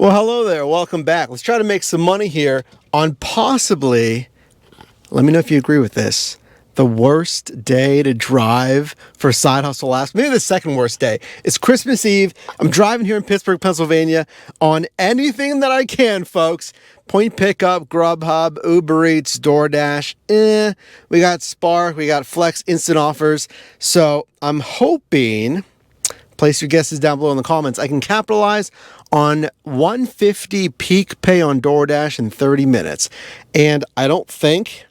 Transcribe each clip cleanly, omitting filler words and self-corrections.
Well, hello there. Welcome back. Let's try to make some money here on possibly, let me know if you agree with this, the worst day to drive for side hustle last, maybe the second worst day. It's Christmas Eve. I'm driving here in Pittsburgh, Pennsylvania on anything that I can, folks. Point pickup, Grubhub, Uber Eats, DoorDash. We got Spark, we got Flex instant offers. So I'm hoping, place your guesses down below in the comments, I can capitalize on $150 peak pay on DoorDash in 30 minutes. And I don't think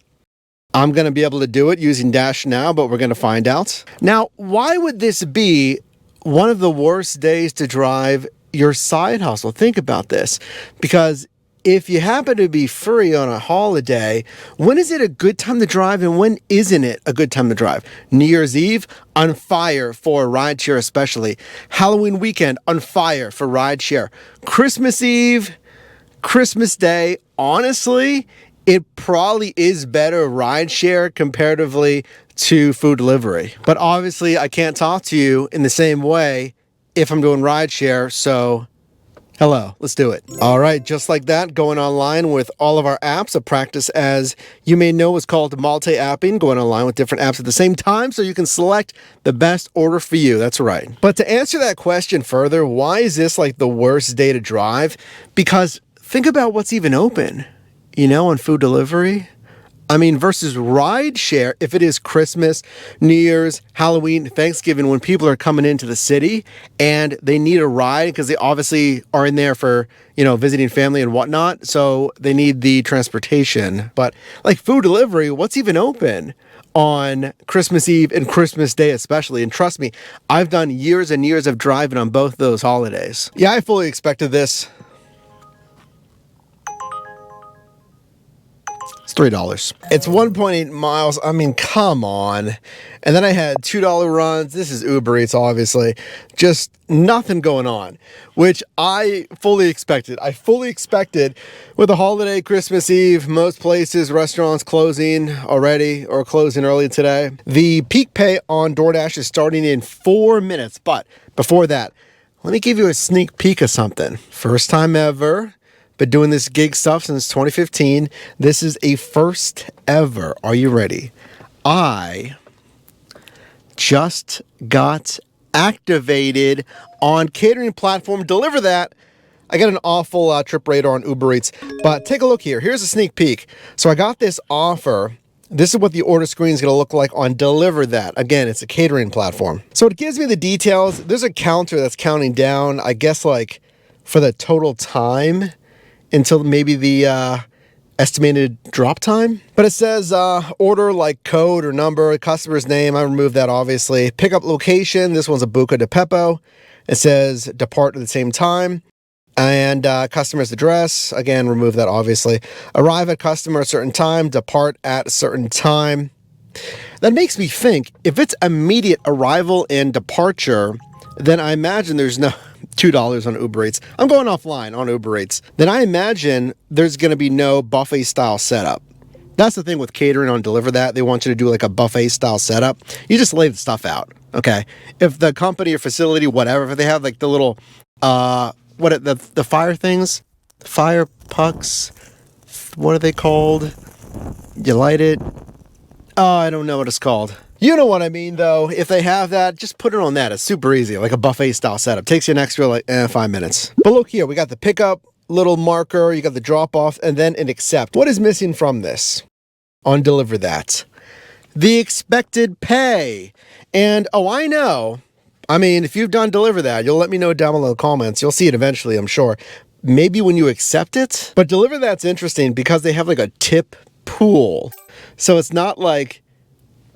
I'm going to be able to do it using Dash Now, but we're going to find out. Now, why would this be one of the worst days to drive your side hustle? Think about this, because if you happen to be free on a holiday, when is it a good time to drive and when isn't it a good time to drive? New Year's Eve, on fire for rideshare especially. Halloween weekend, on fire for rideshare. Christmas Eve, Christmas Day, honestly, it probably is better rideshare comparatively to food delivery. But obviously, I can't talk to you in the same way if I'm doing rideshare, so hello, let's do it. All right, just like that, going online with all of our apps. A practice, as you may know, is called multi-apping, going online with different apps at the same time so you can select the best order for you. That's right. But to answer that question further, why is this like the worst day to drive? Because think about what's even open, on food delivery. I mean, versus rideshare, if it is Christmas, New Year's, Halloween, Thanksgiving, when people are coming into the city and they need a ride because they obviously are in there for, visiting family and whatnot. So they need the transportation. But like food delivery, what's even open on Christmas Eve and Christmas Day especially? And trust me, I've done years and years of driving on both those holidays. Yeah, I fully expected this. $3. It's 1.8 miles. I mean, come on. And then I had $2 runs. This is Uber Eats, obviously. Just nothing going on, which I fully expected. I fully expected with the holiday, Christmas Eve, most places, restaurants closing already or closing early today. The peak pay on DoorDash is starting in 4 minutes. But before that, let me give you a sneak peek of something. First time ever. Been doing this gig stuff since 2015. This is a first ever. Are you ready? I just got activated on catering platform DeliverThat. I got an awful trip radar on Uber Eats, but take a look here. Here's a sneak peek. So I got this offer. This is what the order screen is going to look like on DeliverThat. Again, it's a catering platform. So it gives me the details. There's a counter that's counting down, I guess, like for the total time until maybe the estimated drop time. But it says order like code or number, customer's name. I removed that, obviously. Pickup location. This one's a Buca de Beppo. It says depart at the same time. And customer's address. Again, remove that, obviously. Arrive at customer at a certain time. Depart at a certain time. That makes me think, if it's immediate arrival and departure, then I imagine there's no $2 on Uber Eats. I'm going offline on Uber Eats. Then I imagine there's going to be no buffet style setup. That's the thing with catering on DeliverThat. They want you to do like a buffet style setup. You just lay the stuff out. Okay. If the company or facility, whatever, if they have like the little, the fire things, fire pucks, what are they called? You light it. Oh, I don't know what it's called. You know what I mean, though. If they have that, just put it on that. It's super easy, like a buffet style setup. Takes you an extra 5 minutes. But look here, we got the pickup, little marker, you got the drop off, and then an accept. What is missing from this on DeliverThat? The expected pay. And I know. I mean, if you've done DeliverThat, you'll let me know down below in the comments. You'll see it eventually, I'm sure. Maybe when you accept it. But DeliverThat's interesting because they have like a tip pool. So it's not like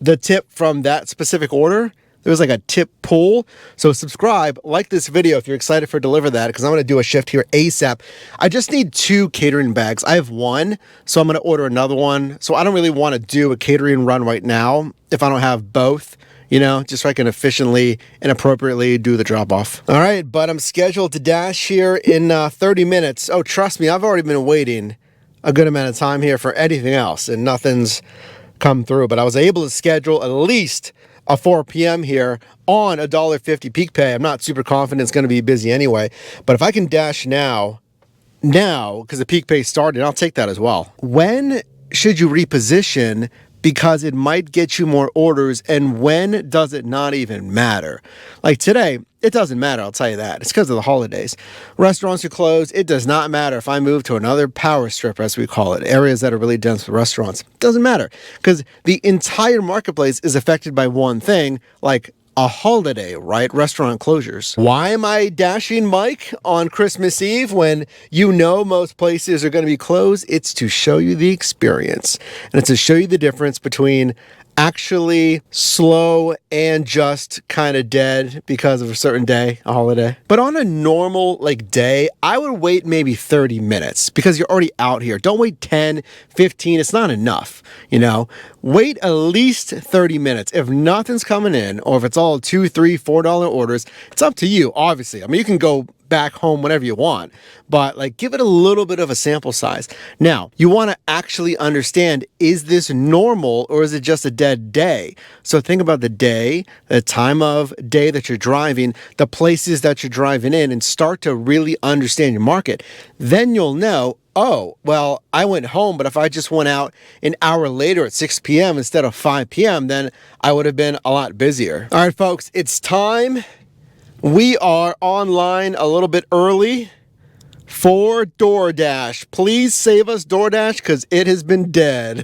the tip from that specific order. There's like a tip pool. So subscribe, like this video if you're excited for DeliverThat, because I'm going to do a shift here ASAP. I just need 2 catering bags. I have 1, so I'm going to order another one. So I don't really want to do a catering run right now if I don't have both, just so I can efficiently and appropriately do the drop off. All right, but I'm scheduled to dash here in 30 minutes. Oh, trust me, I've already been waiting a good amount of time here for anything else, and nothing's come through. But I was able to schedule at least a 4 p.m. here on $1.50 peak pay. I'm not super confident it's going to be busy anyway, but if I can dash now now, because the peak pay started, I'll take that as well. When should you reposition because it might get you more orders, and when does it not even matter? Like today, it doesn't matter, I'll tell you that. It's because of the holidays. Restaurants are closed. It does not matter if I move to another power strip, as we call it, areas that are really dense with restaurants. It doesn't matter because the entire marketplace is affected by one thing, like a holiday, right? Restaurant closures. Why am I dashing Mike on Christmas Eve when you know most places are going to be closed? It's to show you the experience, and it's to show you the difference between actually slow and just kind of dead because of a certain day, a holiday. But on a normal day, I would wait maybe 30 minutes because you're already out here. Don't wait 10, 15. It's not enough, Wait at least 30 minutes. If nothing's coming in, or if it's all $2, $3, $4 orders, it's up to you, obviously. I mean, you can go back home whenever you want, but give it a little bit of a sample size. Now, you want to actually understand, is this normal or is it just a dead day? So think about the day, the time of day that you're driving, the places that you're driving in, and start to really understand your market. Then you'll know, oh, well, I went home, but if I just went out an hour later at 6 p.m. instead of 5 p.m., then I would have been a lot busier. All right, folks, it's time. We are online a little bit early for DoorDash. Please save us, DoorDash, because it has been dead.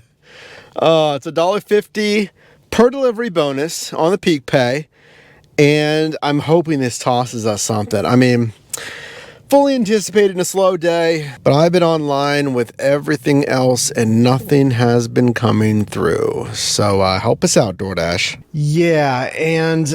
It's $1.50 per delivery bonus on the peak pay, and I'm hoping this tosses us something. I mean, fully anticipating a slow day, but I've been online with everything else and nothing has been coming through. So help us out, DoorDash. Yeah, and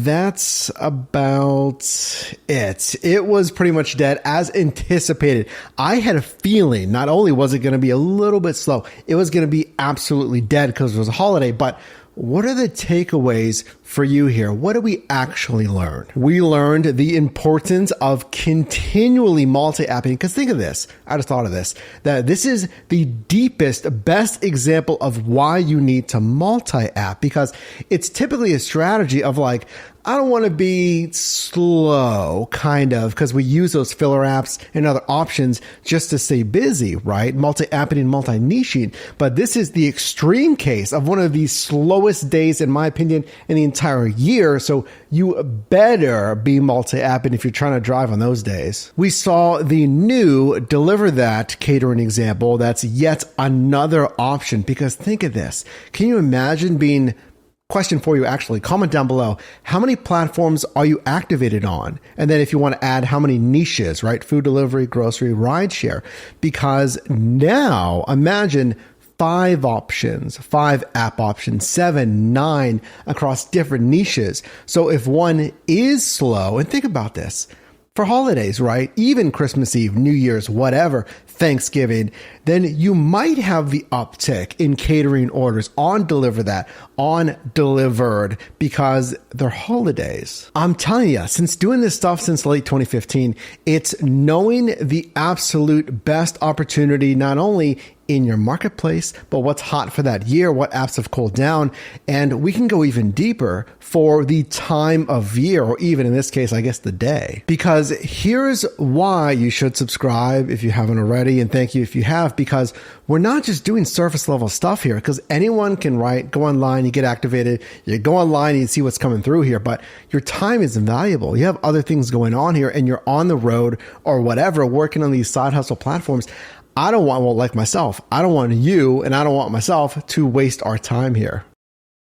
that's about it. It was pretty much dead as anticipated. I had a feeling not only was it going to be a little bit slow, it was going to be absolutely dead because it was a holiday, but what are the takeaways for you here? What did we actually learn? We learned the importance of continually multi-apping. Because think of this. I just thought of this. That this is the deepest, best example of why you need to multi-app. Because it's typically a strategy of I don't want to be slow, kind of, because we use those filler apps and other options just to stay busy, right? Multi-apping and multi-niching. But this is the extreme case of one of the slowest days, in my opinion, in the entire year. So you better be multi-apping if you're trying to drive on those days. We saw the new DeliverThat catering example. That's yet another option, because think of this. Can you imagine being... Question for you, actually. Comment down below. How many platforms are you activated on? And then if you want to add how many niches, right? Food delivery, grocery, rideshare. Because now imagine 5 options, 5 app options, 7, 9 across different niches. So if one is slow, and think about this, for holidays, right? Even Christmas Eve, New Year's, whatever, Thanksgiving, then you might have the uptick in catering orders on DeliverThat, on Delivered, because they're holidays. I'm telling you, since doing this stuff since late 2015, it's knowing the absolute best opportunity, not only in your marketplace, but what's hot for that year, what apps have cooled down, and we can go even deeper for the time of year, or even in this case, I guess the day. Because here's why you should subscribe if you haven't already, and thank you if you have, because we're not just doing surface level stuff here, because anyone can go online, you get activated, you go online and you see what's coming through here, but your time is invaluable. You have other things going on here, and you're on the road or whatever, working on these side hustle platforms. I don't want, like myself, I don't want you and I don't want myself to waste our time here.